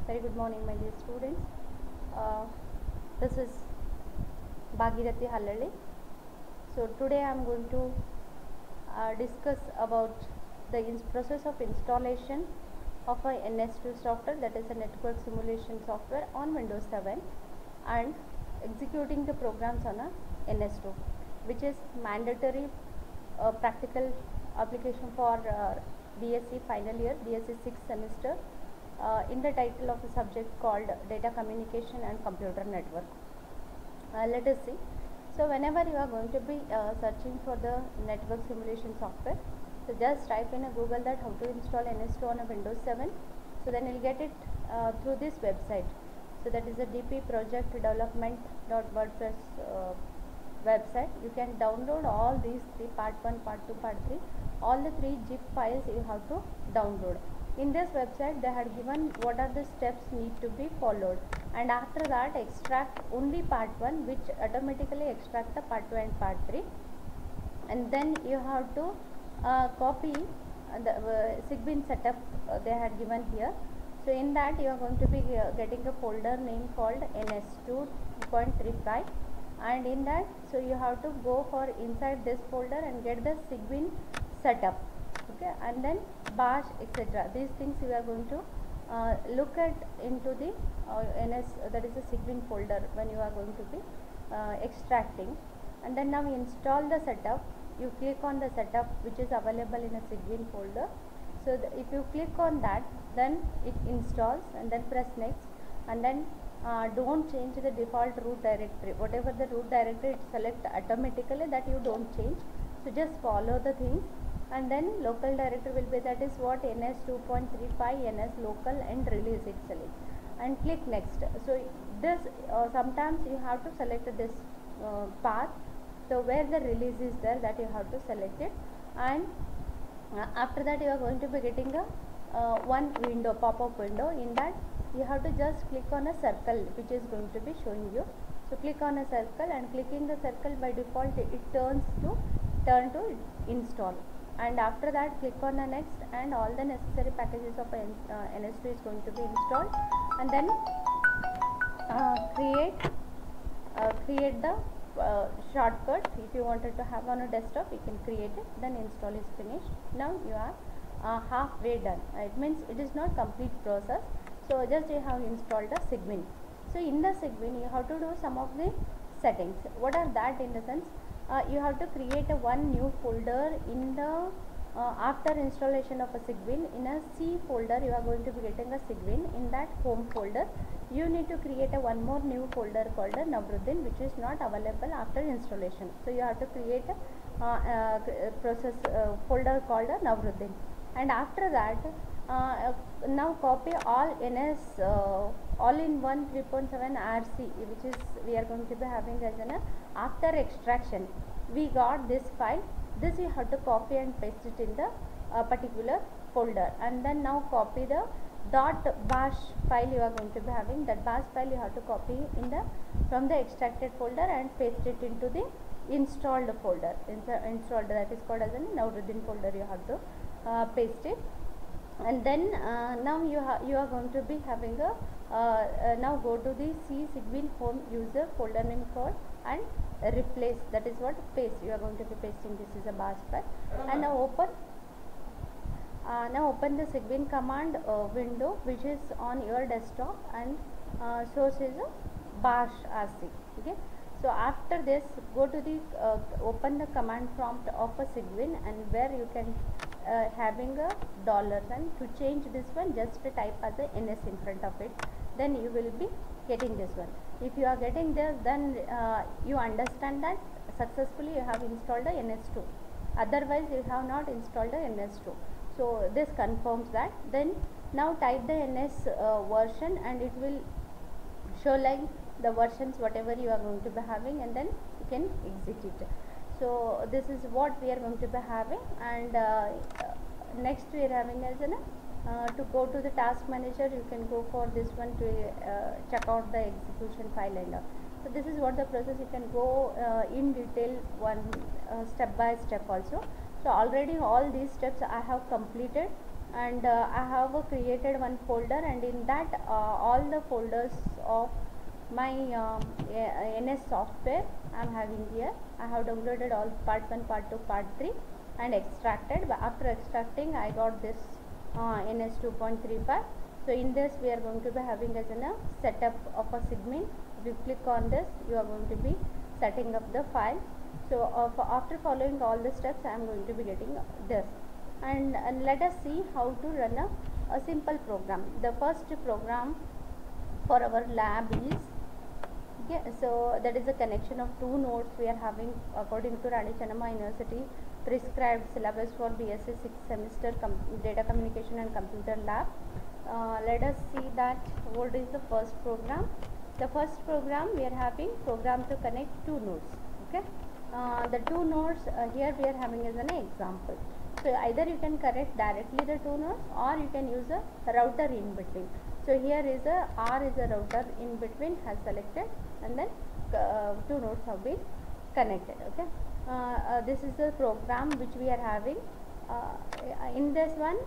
Very good morning, my dear students. This is Bhagirathi Halali. So today I am going to discuss about the process of installation of a NS2 software, that is a network simulation software on Windows 7, and executing the programs on a NS2, which is mandatory practical application for BSc final year, BSc 6th semester, in the title of the subject called Data Communication and Computer Network. Let us see. So whenever you are going to be searching for the network simulation software, so just type in a Google that how to install NS2 on a Windows 7. So then you'll get it through this website. So that is a dpprojectdevelopment.wordpress website. You can download all these three, part 1, part 2, part 3, all the 3 zip files you have to download. In this website they had given what are the steps need to be followed, and after that extract only part 1, which automatically extract the part 2 and part 3, and then you have to copy the Sigwin setup they had given here. So in that you are going to be getting a folder name called NS2.35, and in that, so you have to go for inside this folder and get the Sigwin setup, okay, and then bash, etc. These things we are going to look at into the NS, that is the Sigwin folder, when you are going to be extracting. And then now install the setup. You click on the setup which is available in a Sigwin folder. So if you click on that, then it installs, and then press next, and then don't change the default root directory. Whatever the root directory it select automatically, that you don't change. So just follow the things, and then local directory will be, that is what, NS2.35 NS local and release it select, and click next. So this sometimes you have to select this path. So where the release is there, that you have to select it, and after that you are going to be getting a one window, pop-up window. In that you have to just click on a circle which is going to be showing you. So click on a circle, and clicking the circle, by default it turn to install, and after that click on the next, and all the necessary packages of NS2 is going to be installed, and then create the shortcut. If you wanted to have on a desktop, you can create it, then install is finished. Now you are halfway done. It means it is not complete process. So just you have installed a Sigwin. So in the Sigwin you have to do some of the settings. What are that? In the sense, you have to create a one new folder in the after installation of a Sigwin. In a C folder you are going to be getting a Sigwin. In that home folder you need to create a one more new folder called a Navrudin, which is not available after installation. So you have to create a process folder called a Navrudin, and after that now copy all NS all-in-one 3.7 RC, which is we are going to be having as an after extraction. We got this file. This you have to copy and paste it in the particular folder, and then now copy the .bash file you are going to be having. That bash file you have to copy in the from the extracted folder and paste it into the installed folder. Installed, that is called as a Navrudin folder, you have to paste it, and then now you are going to be having a now go to the C Sigwin home user folder name called and replace, that is what, paste. You are going to be pasting. This is a bash file, and now open the Sigwin command window which is on your desktop, and source is a bash RC. Okay. So after this, go to the open the command prompt of a Sigwin, and where you can having a dollar, and to change this one just type as a NS in front of it, then you will be getting this one. If you are getting this, then you understand that successfully you have installed the NS2. Otherwise you have not installed the NS2. So this confirms that. Then now type the NS version, and it will show like the versions whatever you are going to be having, and then you can exit it. So this is what we are going to be having, and next we are having as an to go to the task manager. You can go for this one to check out the execution file and all. So this is what the process. You can go in detail one step by step also. So already all these steps I have completed and I have created one folder, and in that all the folders of my NS software I am having here. I have downloaded all part 1, part 2, part 3 and extracted. But after extracting I got this NS 2.35. so in this we are going to be having as a setup of a Sigmin. If you click on this, you are going to be setting up the file. So after following all the steps, I am going to be getting this, and let us see how to run a simple program. The first program for our lab is, okay, so that is a connection of two nodes we are having according to Rani Chennamma University prescribed syllabus for BSc 6th semester data communication and computer lab. Let us see that what is the first program. The first program we are having program to connect two nodes. Okay, the two nodes here we are having as an example. So either you can connect directly the two nodes, or you can use a router in between. So here is a R is a router in between has selected, and then two nodes have been connected. Okay, this is the program which we are having. In this one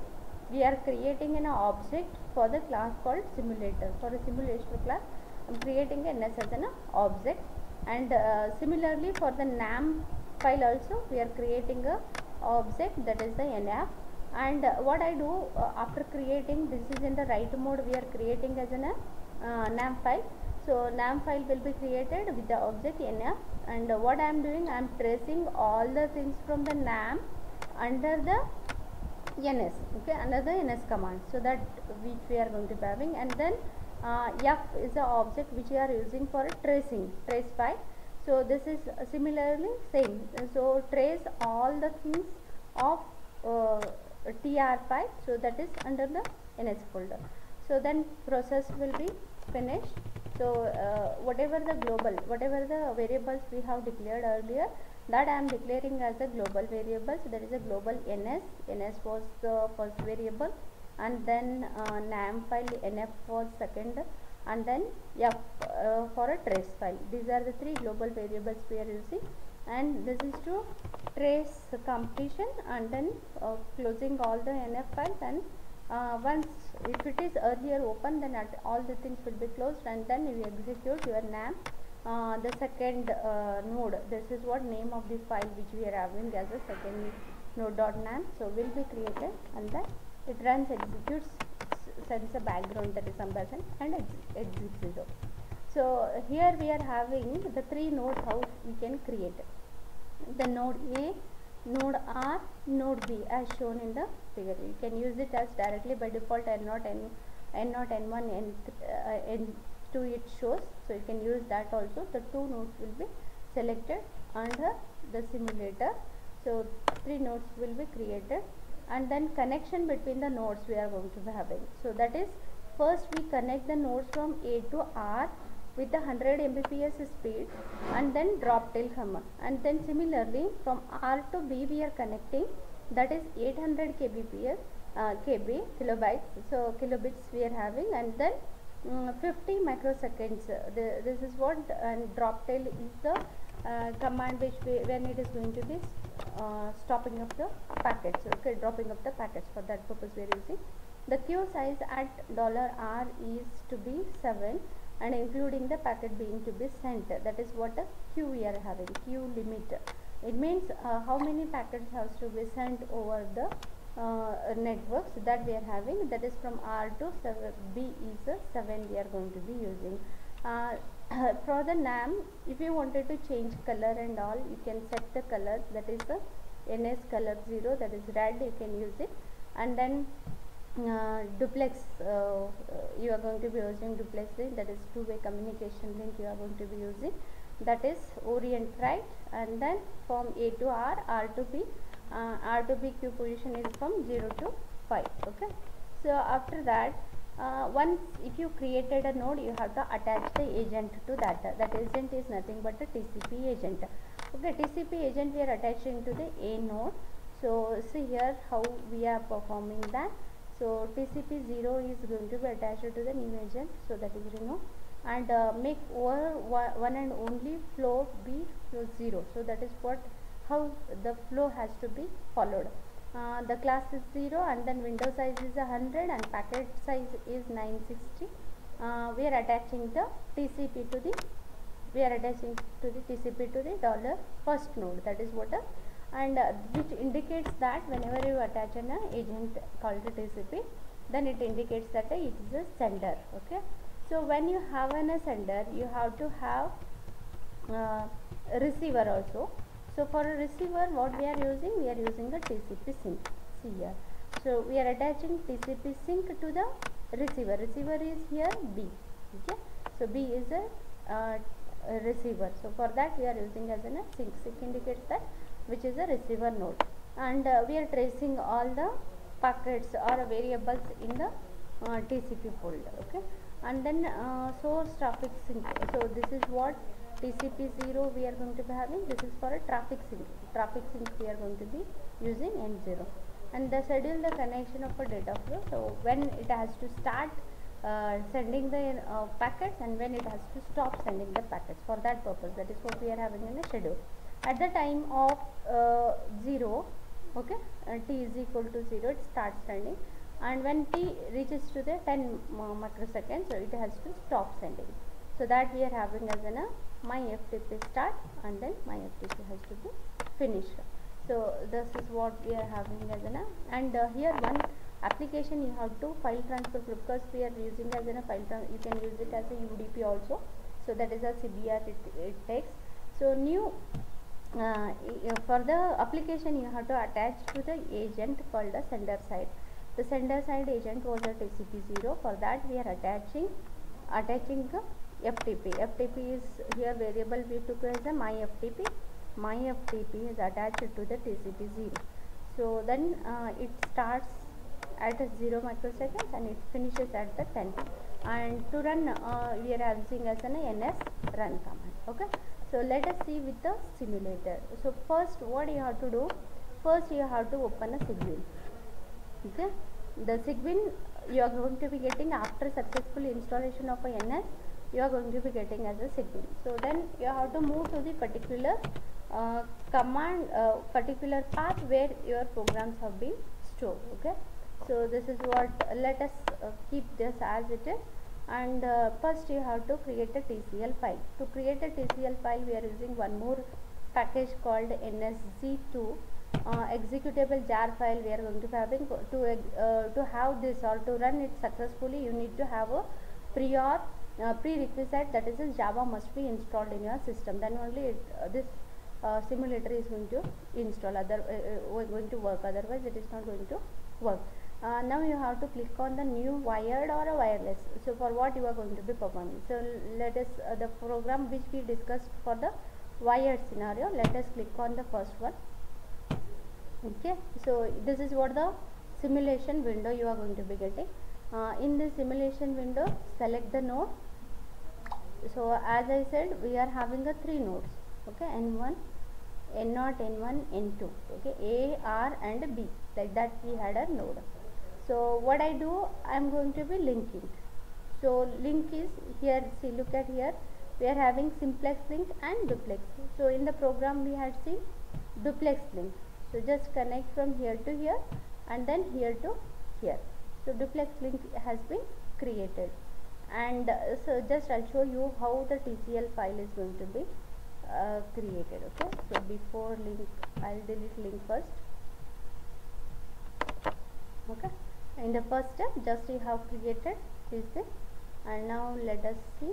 we are creating an object for the class called simulator. For a simulation class I am creating an NS as an object, and similarly for the NAM file also we are creating a object, that is the NF. And what I do after creating, this is in the write mode, we are creating as an NAM file. So NAM file will be created with the object NF, and what I am doing, I am tracing all the things from the NAM under the NS, okay, under the NS command, so that which we are going to be having. And then F is the object which we are using for tracing, trace file. So this is similarly same. So trace all the things of TR file, so that is under the NS folder. So then process will be finished. So whatever the global, whatever the variables we have declared earlier, that I am declaring as a global variables. There is a global NS. NS was the first variable, and then NAM file NF was second, and then F for a trace file. These are the three global variables we are using, and this is to trace completion, and then closing all the NF files. And once if it is earlier open, then all the things will be closed, and then you execute your NAM. The second node, this is what name of the file which we are having as a second node.nam, so will be created, and then it runs, executes, sends a background, that is ampersand, and exits 0. So here we are having the three nodes how we can create the node A, node R, node B as shown in the figure. You can use it as directly by default N0, N1, N2 it shows, so you can use that also. The two nodes will be selected under the simulator, so three nodes will be created, and then connection between the nodes we are going to be having. So that is, first we connect the nodes from A to R with the 100 Mbps speed, and then drop tail comma, and then similarly from R to B we are connecting, that is 800 kbps KB kilobytes, so kilobits we are having, and then 50 microseconds. This is what, and drop tail is the command which when it is going to be stopping of the packets, okay, dropping of the packets. For that purpose we are using. The queue size at $R is to be 7, and including the packet being to be sent. That is what the queue we are having, queue limit. It means how many packets has to be sent over the networks that we are having, that is from R to 7. B is a 7 we are going to be using. For the NAM, if you wanted to change color and all, you can set the color, that is the NS color 0, that is red, you can use it. And then duplex, you are going to be using duplex link, that is two-way communication link you are going to be using, that is orient right. And then from A to R, R to B, R to B queue position is from 0 to 5. Okay, so after that, once if you created a node, you have to attach the agent to that. That agent is nothing but a TCP agent. Okay, TCP agent we are attaching to the A node. So see here how we are performing that. So TCP 0 is going to be attached to the new agent, so that is remove, and make over one and only flow be flow 0. So that is what how the flow has to be followed. the class is 0 and then window size is 100 and packet size is 960. We are attaching the TCP to the TCP to the dollar first node, that is what and which indicates that whenever you attach an agent called the TCP, then it indicates that it is a sender. Okay, so when you have a sender, you have to have a receiver also. So for a receiver, what we are using a TCP sync. See here, so we are attaching TCP sync to the receiver. Receiver is here B. Okay, so B is a receiver. So for that we are using as a sync. Sync indicates that which is a receiver node, and we are tracing all the packets or variables in the TCP folder. Okay, and then source traffic sync. So this is what TCP 0 we are going to be having. This is for a traffic sync. Traffic sync we are going to be using N0, and the schedule the connection of a data flow. So when it has to start sending the packets and when it has to stop sending the packets. For that purpose, that is what we are having in a schedule. At the time of 0, okay, t is equal to 0, it starts sending, and when t reaches to the 10 microseconds, so it has to stop sending. So that we are having as an my FTP start, and then my FTP has to be finished. So this is what we are having as an and here one application you have to file transfer, because we are using as a file transfer. You can use it as a UDP also. So that is a CBR it takes. So new for the application you have to attach to the agent called the sender side. The sender side agent was a TCP 0. For that we are attaching the FTP. FTP is here variable we took as a my FTP. My FTP is attached to the TCP 0. So then it starts at 0 microseconds and it finishes at the 10. And to run we are using as an ns run command. Okay, so let us see with the simulator. So first what you have to do, first you have to open a Cygwin. Okay, the Cygwin you are going to be getting after successful installation of a NS, you are going to be getting as a Cygwin. So then you have to move to the particular command particular path where your programs have been stored. Okay, so this is what, let us keep this as it is, and first you have to create a TCL file. To create a TCL file we are using one more package called NSG2 executable jar file. We are going to be having to have this or to run it successfully, you need to have a prerequisite, that is Java must be installed in your system, then only this simulator is going to install, going to work, otherwise it is not going to work. Now you have to click on the new wired or a wireless. So for what you are going to be performing, so let us the program which we discussed for the wired scenario, let us click on the first one. Okay, so this is what the simulation window you are going to be getting. In the simulation window, select the node. So as I said, we are having a 3 nodes. Okay, N1, N0, N1, N2. Okay, A, R and B, like that we had a node. So what I do, I am going to be linking. So link is here, see, look at here, we are having simplex link and duplex. So in the program we had seen duplex link. So just connect from here to here and then here to here. So duplex link has been created, and so just I'll show you how the TCL file is going to be created. Okay, so before link, I'll delete link first. Okay, in the first step, just you have created this, and now let us see.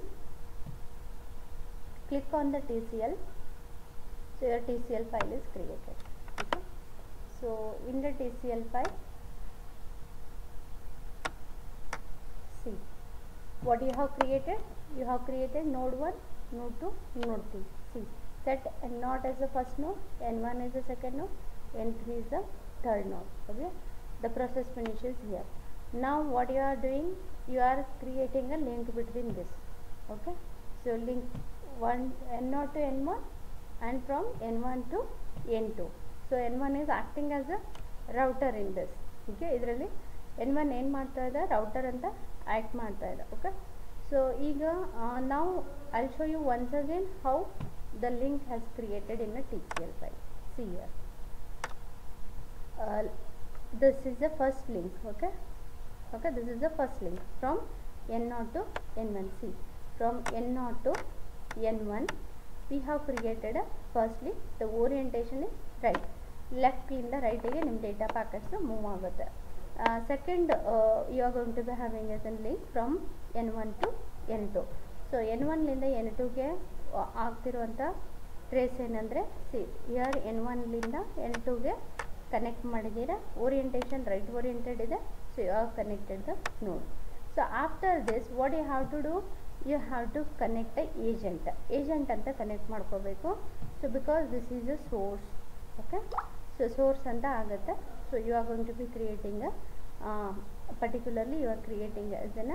Click on the TCL. So your TCL file is created. Okay, so in the TCL file, see what you have created. You have created node 1, node 2, node 3. See, set N0 as the first node, N1 is the second node, N3 is the third node. Okay, the process finishes here. Now what you are doing, you are creating a link between this. Okay, so link N0 to N1 and from N1 to N2. So N1 is acting as a router in this. Okay, ಇದರಲ್ಲಿ N1 ಏನು ಮಾಡ್ತಾ ಇದೆ, router ಅಂತ act ಮಾಡ್ತಾ ಇದೆ. Okay, so ಈಗ now I'll show you once again how the link has created in a TCL file. See here, this is the first link. Okay, this is the first link from N0 to N1. See, from N0 to N1 we have created a firstly the orientation is right, left ಇಂದ right ಗೆ ನಿಮ್ಮ data packets move ಆಗುತ್ತೆ. Second, you are going to be having as a link from N1 to N2. So N1 ಲಿಂದ N2 ಗೆ ಆಗ್ತಿರುವಂಥ trace ಏನಂದರೆ, see here N1 ಲಿಂದ N2 ಗೆ ಕನೆಕ್ಟ್ ಮಾಡಿದ್ದೀರಾ, ಓರಿಯೆಂಟೇಷನ್ ರೈಟ್ ಓರಿಯೆಂಟೆಡ್ ಇದೆ, so you have connected the node. So after this what you have to do, you have to connect the agent ಅಂತ connect ಮಾಡ್ಕೋಬೇಕು. So because this is a source. Okay, so source ಅಂತ ಆಗುತ್ತೆ. So you are going to be creating particularly you are creating as an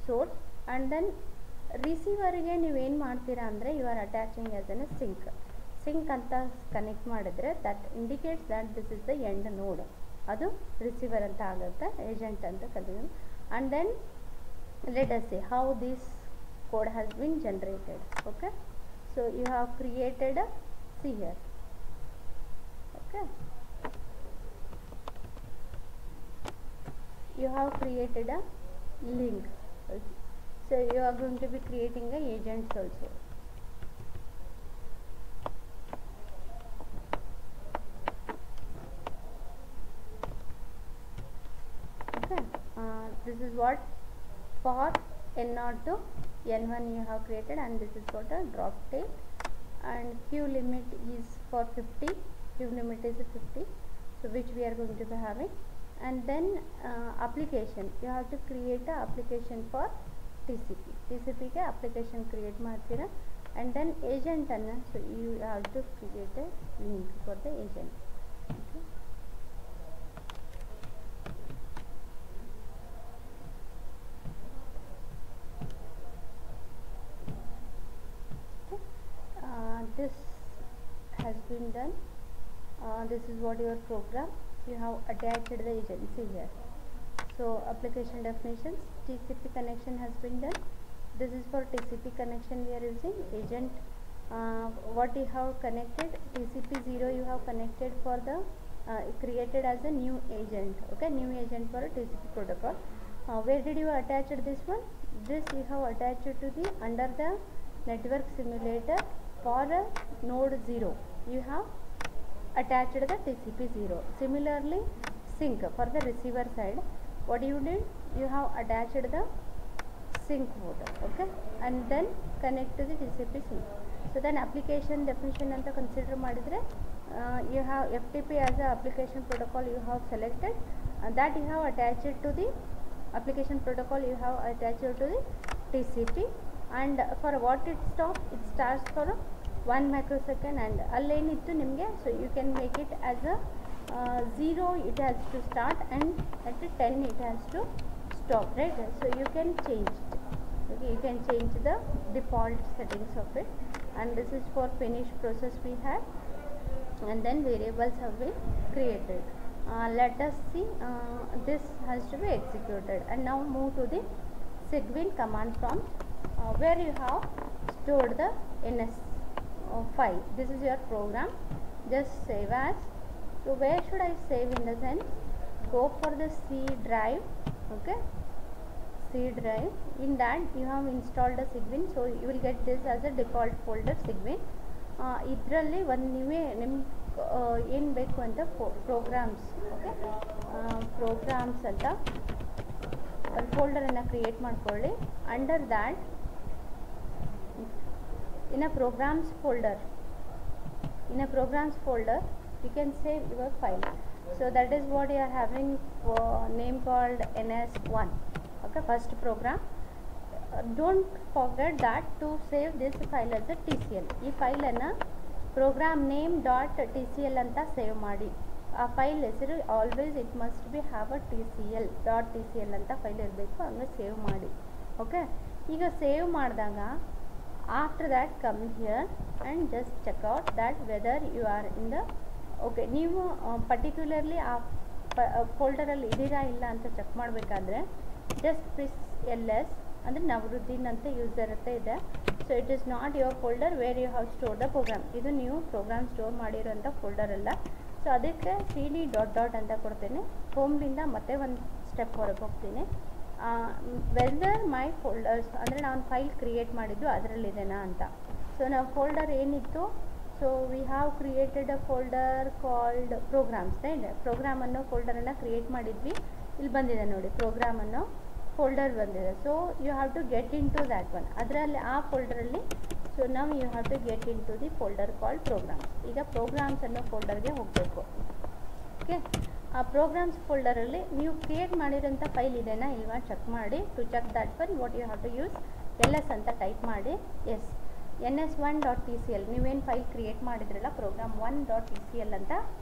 source. And then ರಿಸೀವರ್ಗೆ ನೀವೇನು ಮಾಡ್ತೀರಾ ಅಂದರೆ, you are attaching as an sink ಅಂತ connect ಮಾಡಿದ್ರೆ that indicates that this is the end node, ಅದು receiver ಅಂತ ಆಗುತ್ತೆ, agent ಅಂತ ಕರೀತೀವಿ. And then let us see how this code has been generated. Okay, so you have created see here. Okay, you have created a link. So you are going to be creating a agents also. Okay, this is what for N0 to N1 you have created, and this is what a drop state, and queue limit is for 50, queue limit is 50, so which we are going to be having. And then application, you have to create a application for TCP ಗೆ application create ಮಾಡ್ತೀರಾ. And then agent ಅನ್ನು, so you have to create a link for the agent. Okay. This has been done. This is what your program. You have attached the agency here. So application definitions, TCP connection has been done. This is for TCP connection we are using agent. What you have connected, TCP0 you have connected for the created as a new agent. Okay, new agent for a TCP protocol. Where did you attach this one? This you have attached to the under the network simulator for a node 0. You have attached the TCP0. Similarly, sync for the receiver side, what you did, you have attached the sync port. Okay, and then connect to the TCP sync. So then application definition anta consider madidre, you have FTP as a application protocol you have selected, and that you have attached to the application protocol, you have attached to the TCP. And for what it starts for 1 microsecond, and allenittu nimge, so you can make it as a 0 it has to start, and at 10 it has to stop, right? So you can change it. Okay, you can change the default settings of it. And this is for finish process we had, and then variables have been created. Let us see, this has to be executed. And now move to the Cygwin command prompt, where you have stored the NS file. This is your program, just save as. So where should I save? In the sense, go for the C drive. Okay, C drive. In that you have installed a Cygwin, so you will get this as a default folder Cygwin. ಇದರಲ್ಲಿ ಒಂದು ನೀವೇ ನಿಮ್ಗೆ ಏನು ಬೇಕು ಅಂತ programmes, okay, programmes ಅಂತ ಒಂದು ಫೋಲ್ಡರನ್ನು create ಮಾಡ್ಕೊಳ್ಳಿ. Under that in a programs folder you can save your file. So that is what you are having name called NS1. Okay, first program. Don't forget that to save this file as a TCL. ಈ file ಅನ್ನು program name .tcl ಅಂತ save ಮಾಡಿ. ಆ file ಹೆಸರು always it must be have a .tcl ಅಂತ file ಇರಬೇಕು, ಹಂಗೆ save ಮಾಡಿ. ಓಕೆ, ಈಗ ಸೇವ್ ಮಾಡಿದಾಗ after that come here and just check out that whether you are in the, okay, ನೀವು ಪರ್ಟಿಕ್ಯುಲರ್ಲಿ ಆ ಫೋಲ್ಡರಲ್ಲಿ ಇದ್ದೀರಾ ಇಲ್ಲ ಅಂತ ಚೆಕ್ ಮಾಡಬೇಕಾದ್ರೆ ಜಸ್ಟ್ ಪ್ರೆಸ್ LS ಅಂದರೆ ನವರುದ್ದೀನ್ ಅಂತ ಯೂಸರ್ ಅಂತ ಇದೆ. So it is not your folder where you have store the program. ಇದು ನೀವು ಪ್ರೋಗ್ರಾಮ್ ಸ್ಟೋರ್ ಮಾಡಿರೋಂಥ ಫೋಲ್ಡರ್ ಅಲ್ಲ. ಸೊ ಅದಕ್ಕೆ ಸಿ ಡಿ ಡಾಟ್ ಡಾಟ್ ಅಂತ ಕೊಡ್ತೀನಿ. ಹೋಮ್ಲಿಂದ ಮತ್ತೆ ಒಂದು ಸ್ಟೆಪ್ ಹೊರಗೆ ಹೋಗ್ತೀನಿ. ವೆದರ್ ಮೈ ಫೋಲ್ಡರ್ಸ್ ಅಂದರೆ ನಾನು ಫೈಲ್ ಕ್ರಿಯೇಟ್ ಮಾಡಿದ್ದು ಅದರಲ್ಲಿದೆನಾ ಅಂತ. ಸೊ ನಾವು ಫೋಲ್ಡರ್ ಏನಿತ್ತು, so we have created a folder called programs. Program ಅನ್ನೋ ಫೋಲ್ಡರನ್ನು ಕ್ರಿಯೇಟ್ ಮಾಡಿದ್ವಿ. ಇಲ್ಲಿ ಬಂದಿದೆ ನೋಡಿ, ಪ್ರೋಗ್ರಾಮ್ ಅನ್ನೋ ಫೋಲ್ಡರ್ ಬಂದಿದೆ. So you have to get into that one. ಅದರಲ್ಲಿ ಆ ಫೋಲ್ಡರಲ್ಲಿ ಸೊ ನಾವು you have to get into the folder called programs. ಈಗ ಪ್ರೋಗ್ರಾಮ್ಸ್ ಅನ್ನೋ ಫೋಲ್ಡರ್ಗೆ ಹೋಗಬೇಕು. ಓಕೆ, ಆ ಪ್ರೋಗ್ರಾಮ್ಸ್ ಫೋಲ್ಡರಲ್ಲಿ ನೀವು ಕ್ರಿಯೇಟ್ ಮಾಡಿರೋಂಥ ಫೈಲ್ ಇದೆನಾ ಇಲ್ವಾ ಚೆಕ್ ಮಾಡಿ. To check that one what you have to use LS ಅಂತ ಟೈಪ್ ಮಾಡಿ. ಎಸ್, ns1.tcl ನೀವೇನು ಫೈಲ್ ಕ್ರಿಯೇಟ್ ಮಾಡಿದ್ರಲ್ಲ ಪ್ರೋಗ್ರಾಮ್ 1.tcl ಅಂತ,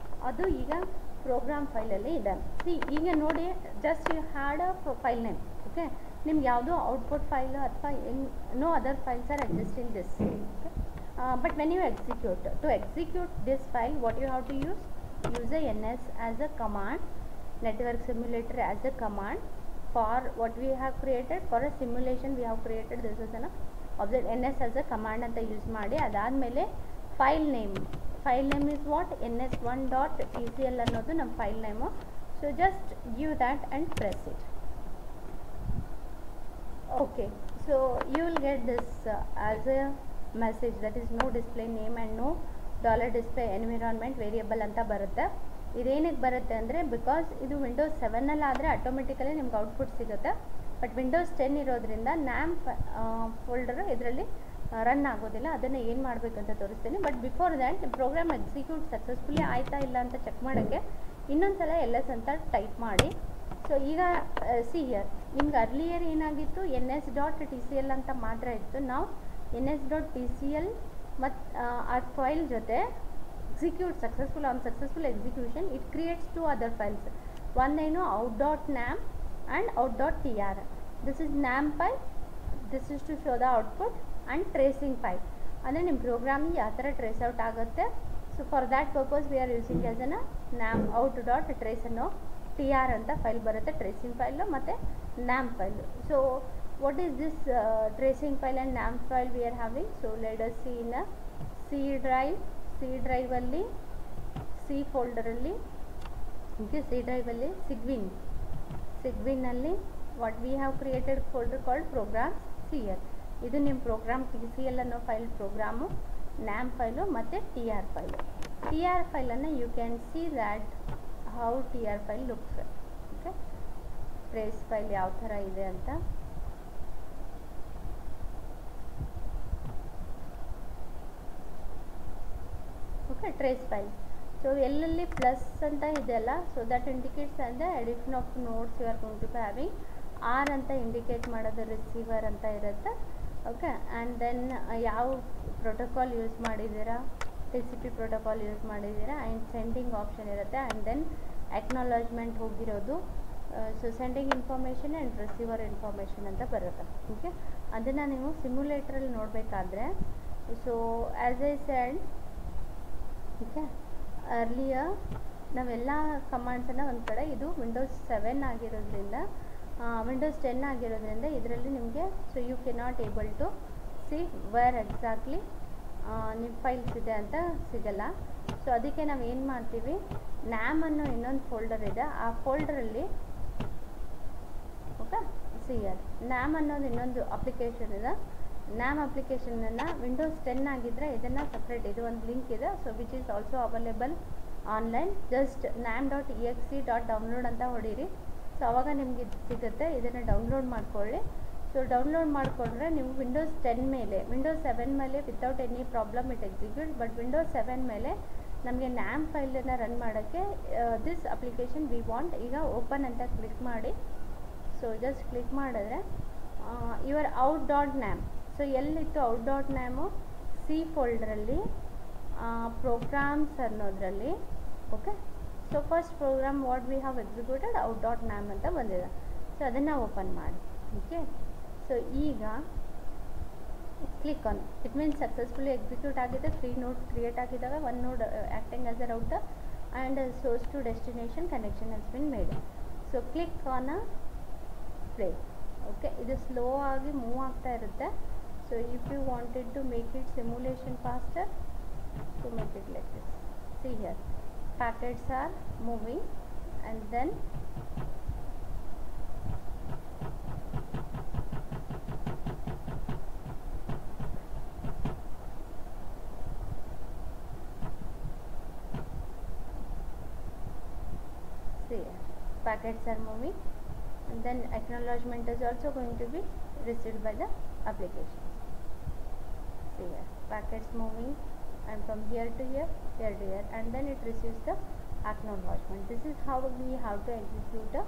ಅದು ಈಗ ಪ್ರೋಗ್ರಾಮ್ ಫೈಲಲ್ಲಿ ಇದೆ. ಈಗ ನೋಡಿ, just you had a file name. Okay, ನಿಮ್ಗೆ ಯಾವುದೋ ಔಟ್ಪುಟ್ ಫೈಲ್ ಅಥವಾ no other files are exist in this. But when you execute, to execute this file what you have to use a ns as a command, network simulator as a command for what we have created. For a simulation we have created this is an object ns as a command ಅಂತ use ಮಾಡಿ. ಅದಾದಮೇಲೆ file name is what ns1.tcl ಅನ್ನೋದು ನಮ್ಮ file name. So just give that and press it. Okay, so you will get this as a message that is no display name and no $display environment variable ಅಂತ ಬರುತ್ತೆ. ಇದೇನಕ್ಕೆ ಬರುತ್ತೆ ಅಂದರೆ, because ಇದು Windows 7 ಆದರೆ automatically ನಿಮ್ಗೆ output ಸಿಗುತ್ತೆ. But Windows 10 ಇರೋದ್ರಿಂದ NAM folder ಇದರಲ್ಲಿ ರನ್ ಆಗೋದಿಲ್ಲ. ಅದನ್ನು ಏನು ಮಾಡಬೇಕಂತ ತೋರಿಸ್ತೀನಿ. But before that program execute successfully ಆಯಿತಾ ಇಲ್ಲ ಅಂತ ಚೆಕ್ ಮಾಡೋಕ್ಕೆ ಇನ್ನೊಂದು ಸಲ LS ಅಂತ ಟೈಪ್ ಮಾಡಿ. ಸೊ ಈಗ ಸಿ ಹಿಯರ್, ನಿಮ್ಗೆ ಅರ್ಲಿಯರ್ ಏನಾಗಿತ್ತು, ns.tcl ಅಂತ ಮಾತ್ರ ಇತ್ತು. ನಾವು ns.tcl ಮತ್ತು ಆ ಫೈಲ್ ಜೊತೆ execute successful execution it creates 2 other files. ಒಂದೇನು out.nam and out.tr. this is nam file, this is to show the output, and tracing file ಅಂದರೆ ನಿಮ್ಮ ಪ್ರೋಗ್ರಾಮಿಗೆ ಯಾವ ಥರ ಟ್ರೇಸ್ ಔಟ್ ಆಗುತ್ತೆ. So for that purpose we are using as an nam out.trace ಅನ್ನೋ tr ಅಂತ file ಬರುತ್ತೆ, tracing file ಮತ್ತು nam file. So what is this tracing file and nam file we are having? So let us see in a C drive ಅಲ್ಲಿ C folder ಅಲ್ಲಿ, okay, C drive ಅಲ್ಲಿ sigwin ಅಲ್ಲಿ what we have created folder called programs CL. ಇದು ನಿಮ್ಮ program TCL ಅನ್ನೋ file programme, nam file ಮತ್ತು tr ಫೈಲನ್ನು you can see that how tr file looks. okay, trace file ಯಾವ ಥರ ಇದೆ ಅಂತ. Okay, trace file. ಸೊ ಎಲ್ಲೆಲ್ಲಿ ಪ್ಲಸ್ ಅಂತ ಇದೆಯಲ್ಲ, ಸೊ ದಟ್ ಇಂಡಿಕೇಟ್ಸ್ ಅಂದರೆ addition of notes you are going to be having. R ಅಂತ ಇಂಡಿಕೇಟ್ ಮಾಡೋದು ರಿಸೀವರ್ ಅಂತ ಇರುತ್ತೆ. ಓಕೆ, ಆ್ಯಂಡ್ ದೆನ್ ಯಾವ ಪ್ರೋಟೋಕಾಲ್ ಯೂಸ್ ಮಾಡಿದ್ದೀರಾ, TCP ಪ್ರೋಟೋಕಾಲ್ ಯೂಸ್ ಮಾಡಿದ್ದೀರಾ, ಆ್ಯಂಡ್ ಸೆಂಡಿಂಗ್ ಆಪ್ಷನ್ ಇರುತ್ತೆ. ಆ್ಯಂಡ್ ದೆನ್ ಅಕ್ನಾಲಜ್ಮೆಂಟ್ ಹೋಗಿರೋದು. So sending information and receiver information ಅಂತ ಬರುತ್ತೆ. ಓಕೆ, ಅದನ್ನು ನೀವು ಸಿಮ್ಯುಲೇಟ್ರಲ್ಲಿ ನೋಡಬೇಕಾದ್ರೆ, so as I said, okay, earlier ನಾವೆಲ್ಲ ಕಮಾಂಡ್ಸನ್ನು ಒಂದು ಕಡೆ, ಇದು ವಿಂಡೋಸ್ 7 ಆಗಿರೋದ್ರಿಂದ, ವಿಂಡೋಸ್ 10 ಆಗಿರೋದ್ರಿಂದ ಇದರಲ್ಲಿ ನಿಮಗೆ so you cannot able to see where exactly ನಿಮ್ಮ ಫೈಲ್ಸ್ ಇದೆ ಅಂತ ಸಿಗಲ್ಲ. ಸೊ ಅದಕ್ಕೆ ನಾವು ಏನು ಮಾಡ್ತೀವಿ, ನ್ಯಾಮ್ ಅನ್ನೋ ಇನ್ನೊಂದು ಫೋಲ್ಡರ್ ಇದೆ, ಆ ಫೋಲ್ಡರಲ್ಲಿ ಓಕೆ ನ್ಯಾಮ್ ಅನ್ನೋದು ಇನ್ನೊಂದು ಅಪ್ಲಿಕೇಶನ್ ಇದೆ. ನ್ಯಾಮ್ ಅಪ್ಲಿಕೇಶನನ್ನು ವಿಂಡೋಸ್ 10 ಆಗಿದ್ದರೆ ಇದನ್ನು ಸಪ್ರೇಟ್, ಇದು ಒಂದು ಲಿಂಕ್ ಇದೆ. So which is also available online. Just nam.exe.download ಅಂತ ಹೊಡೀರಿ. ಸೊ ಆವಾಗ ನಿಮ್ಗೆ ಇದು ಸಿಗುತ್ತೆ, ಇದನ್ನು ಡೌನ್ಲೋಡ್ ಮಾಡ್ಕೊಳ್ಳಿ. ಸೊ ಡೌನ್ಲೋಡ್ ಮಾಡಿಕೊಂಡ್ರೆ ನೀವು ವಿಂಡೋಸ್ 10 ಮೇಲೆ, ವಿಂಡೋಸ್ 7 ಮೇಲೆ without any problem it execute. But Windows 7 ಮೇಲೆ ನಮಗೆ ನ್ಯಾಮ್ ಫೈಲನ್ನು ರನ್ ಮಾಡೋಕ್ಕೆ ದಿಸ್ ಅಪ್ಲಿಕೇಶನ್ ವಿ ವಾಂಟ್. ಈಗ ಓಪನ್ ಅಂತ ಕ್ಲಿಕ್ ಮಾಡಿ. ಸೊ ಜಸ್ಟ್ ಕ್ಲಿಕ್ ಮಾಡಿದ್ರೆ ಯುವರ್ out.nam. ಸೊ ಎಲ್ಲಿತ್ತು out.namu, ಸಿ ಫೋಲ್ಡ್ರಲ್ಲಿ ಪ್ರೋಗ್ರಾಮ್ಸ್ ಅನ್ನೋದ್ರಲ್ಲಿ. Okay, so first program what we have executed out.nam ಅಂತ ಬಂದಿದೆ. ಸೊ ಅದನ್ನು ಓಪನ್ ಮಾಡಿ. ಓಕೆ, ಸೊ ಈಗ click on it means successfully execute ಆಗಿದೆ. 3 ನೋಡ್ ಕ್ರಿಯೇಟ್ ಆಗಿದ್ದಾವೆ, 1 ನೋಡ್ acting as a router and source to destination connection has been made. So click on a play. Okay, ಇದು ಸ್ಲೋ ಆಗಿ ಮೂವ್ ಆಗ್ತಾ ಇರುತ್ತೆ. So if you wanted to make it simulation faster, to make it like this, see here packets are moving, and then see, packets are moving, and then acknowledgement is also going to be received by the application. See here, packets moving, and from here to here, here to here, and then it receives the acknowledgement. This is how we have to execute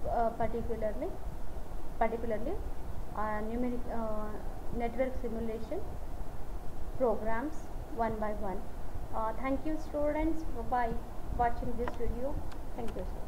a particularly numeric network simulation programs one by one. Thank you students by watching this video. Thank you.